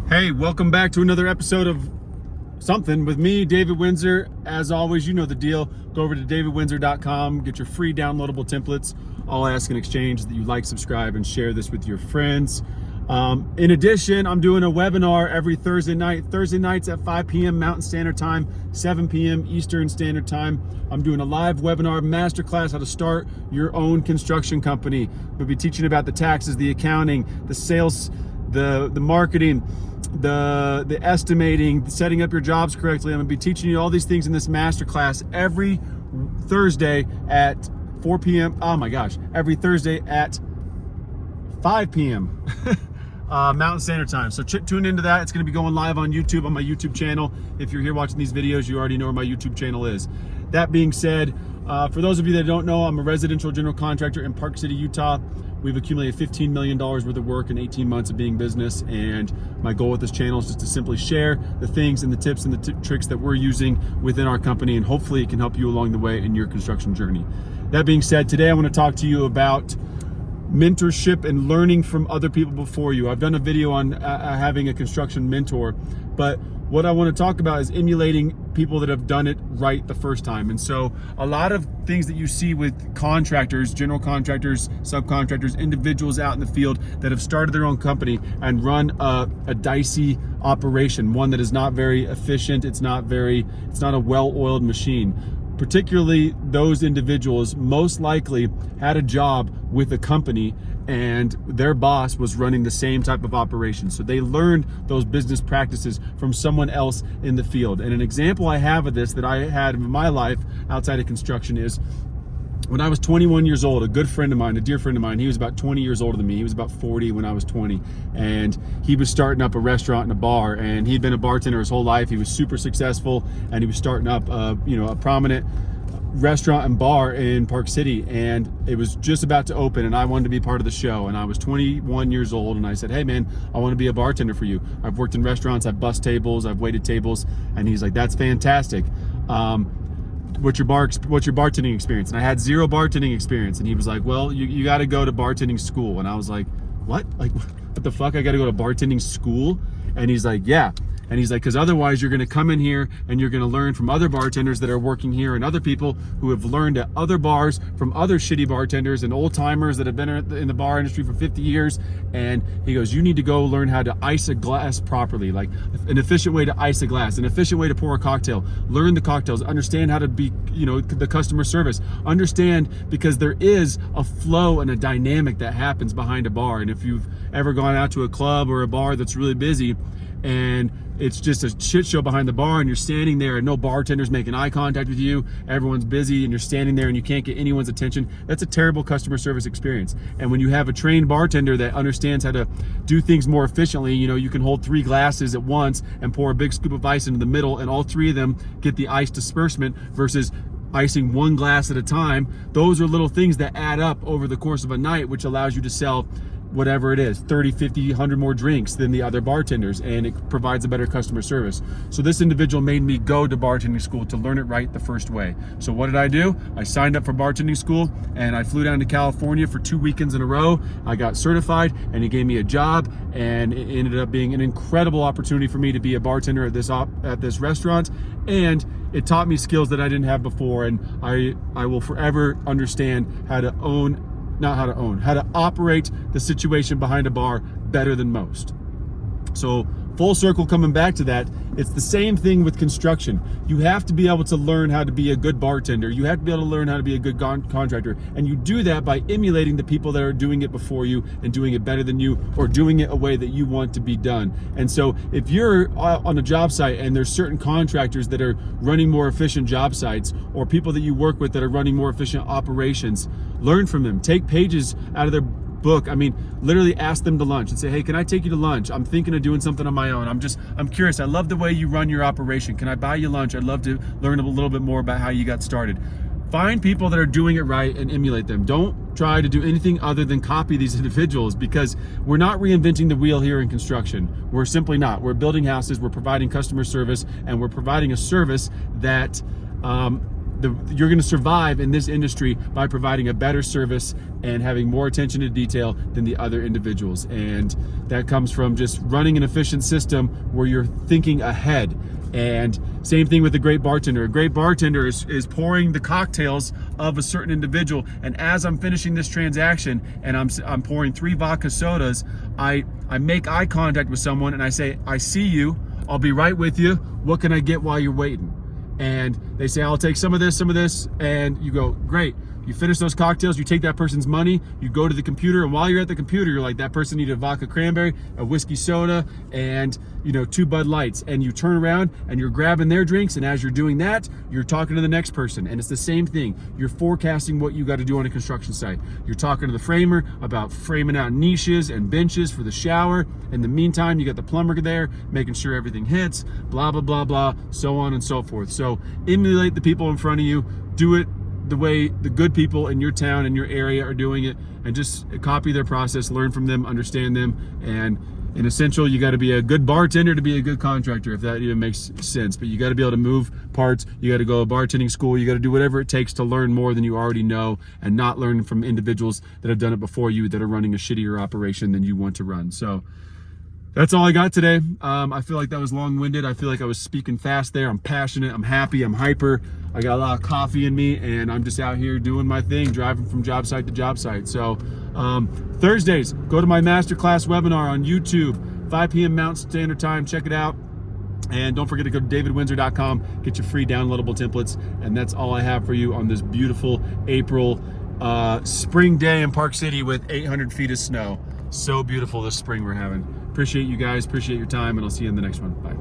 Hey, welcome back to another episode of something with me, David Wintzer. As always, you know the deal. Go over to davidwintzer.com, get your free downloadable templates. All I ask in exchange is that you like, subscribe, and share this with your friends. In addition, I'm doing a webinar every Thursday nights at 5 p.m. Mountain Standard Time, 7 p.m. Eastern Standard Time. I'm doing a live webinar masterclass how to start your own construction company. We'll be teaching about the taxes, the accounting, the sales, the marketing, the estimating, setting up your jobs correctly. I'm gonna be teaching you all these things in this masterclass every Thursday at 4 p.m. Oh my gosh, every Thursday at 5 p.m. Mountain Standard Time. So tune into that. It's gonna be going live on YouTube, on my YouTube channel. If you're here watching these videos, you already know where my YouTube channel is. That being said, for those of you that don't know, I'm a residential general contractor in Park City, Utah. We've accumulated $15 million worth of work in 18 months of being business, and my goal with this channel is just to simply share the things and the tips and the tricks that we're using within our company, and hopefully it can help you along the way in your construction journey. That being said, today I want to talk to you about mentorship and learning from other people before you. I've done a video on having a construction mentor, but what I want to talk about is emulating people that have done it right the first time. And so a lot of things that you see with contractors, general contractors, subcontractors, individuals out in the field that have started their own company and run a dicey operation, one that is not very efficient, it's not a well-oiled machine. Particularly those individuals most likely had a job with a company and their boss was running the same type of operation. So they learned those business practices from someone else in the field. And an example I have of this that I had in my life outside of construction is when I was 21 years old, a good friend of mine, a dear friend of mine, he was about 20 years older than me. He was about 40 when I was 20. And he was starting up a restaurant and a bar, and he'd been a bartender his whole life. He was super successful, and he was starting up a prominent restaurant and bar in Park City, and it was just about to open, and I wanted to be part of the show. And I was 21 years old, and I said, hey man, I want to be a bartender for you. I've worked in restaurants, I've bussed tables, I've waited tables. And he's like, that's fantastic. What's your bartending experience? And I had zero bartending experience. And he was like, well, you got to go to bartending school. And I was like, what? Like, what the fuck? I got to go to bartending school? And he's like, yeah. And he's like, because otherwise you're going to come in here and you're going to learn from other bartenders that are working here and other people who have learned at other bars from other shitty bartenders and old timers that have been in the bar industry for 50 years. And he goes, you need to go learn how to ice a glass properly, like an efficient way to ice a glass, an efficient way to pour a cocktail, learn the cocktails, understand how to be, the customer service, understand, because there is a flow and a dynamic that happens behind a bar. And if you've ever gone out to a club or a bar that's really busy and it's just a shit show behind the bar and you're standing there and no bartender's making eye contact with you, everyone's busy and you're standing there and you can't get anyone's attention, that's a terrible customer service experience. And when you have a trained bartender that understands how to do things more efficiently, you can hold 3 glasses at once and pour a big scoop of ice into the middle and all 3 of them get the ice disbursement versus icing 1 glass at a time. Those are little things that add up over the course of a night, which allows you to sell whatever it is, 30, 50, 100 more drinks than the other bartenders, and it provides a better customer service. So this individual made me go to bartending school to learn it right the first way. So what did I do? I signed up for bartending school and I flew down to California for 2 weekends in a row. I got certified and he gave me a job, and it ended up being an incredible opportunity for me to be a bartender at this restaurant, and it taught me skills that I didn't have before. And I will forever understand how to operate the situation behind a bar better than most. So full circle, coming back to that, it's the same thing with construction. You have to be able to learn how to be a good bartender. You have to be able to learn how to be a good contractor. And you do that by emulating the people that are doing it before you and doing it better than you, or doing it a way that you want to be done. And so if you're on a job site and there's certain contractors that are running more efficient job sites, or people that you work with that are running more efficient operations, learn from them. Take pages out of their book. I mean, literally ask them to lunch and say, hey, can I take you to lunch? I'm thinking of doing something on my own. I'm curious. I love the way you run your operation. Can I buy you lunch? I'd love to learn a little bit more about how you got started. Find people that are doing it right and emulate them. Don't try to do anything other than copy these individuals, because we're not reinventing the wheel here in construction. We're simply not. We're building houses, we're providing customer service, and we're providing a service that you're going to survive in this industry by providing a better service and having more attention to detail than the other individuals. And that comes from just running an efficient system where you're thinking ahead. And same thing with a great bartender. A great bartender is pouring the cocktails of a certain individual. And as I'm finishing this transaction and I'm pouring 3 vodka sodas, I make eye contact with someone and I say, I see you, I'll be right with you. What can I get while you're waiting? And they say, I'll take some of this, and you go, great. You finish those cocktails, you take that person's money, you go to the computer, and while you're at the computer, you're like, that person needed a vodka cranberry, a whiskey soda, and 2 Bud Lights. And you turn around and you're grabbing their drinks, and as you're doing that, you're talking to the next person. And it's the same thing. You're forecasting what you got to do on a construction site. You're talking to the framer about framing out niches and benches for the shower. In the meantime, you got the plumber there, making sure everything hits, blah, blah, blah, blah, so on and so forth. So emulate the people in front of you, do it the way the good people in your town and your area are doing it, and just copy their process, learn from them, understand them. And in essential, you got to be a good bartender to be a good contractor, if that even makes sense. But you got to be able to move parts, you got to go to bartending school, you got to do whatever it takes to learn more than you already know, and not learn from individuals that have done it before you that are running a shittier operation than you want to run. So that's all I got today. I feel like that was long-winded. I feel like I was speaking fast there. I'm passionate, I'm happy, I'm hyper. I got a lot of coffee in me, and I'm just out here doing my thing, driving from job site to job site. So Thursdays, go to my masterclass webinar on YouTube, 5 p.m. Mountain Standard Time. Check it out. And don't forget to go to davidwintzer.com, get your free downloadable templates. And that's all I have for you on this beautiful April spring day in Park City with 800 feet of snow. So beautiful this spring we're having. Appreciate you guys, appreciate your time, and I'll see you in the next one. Bye.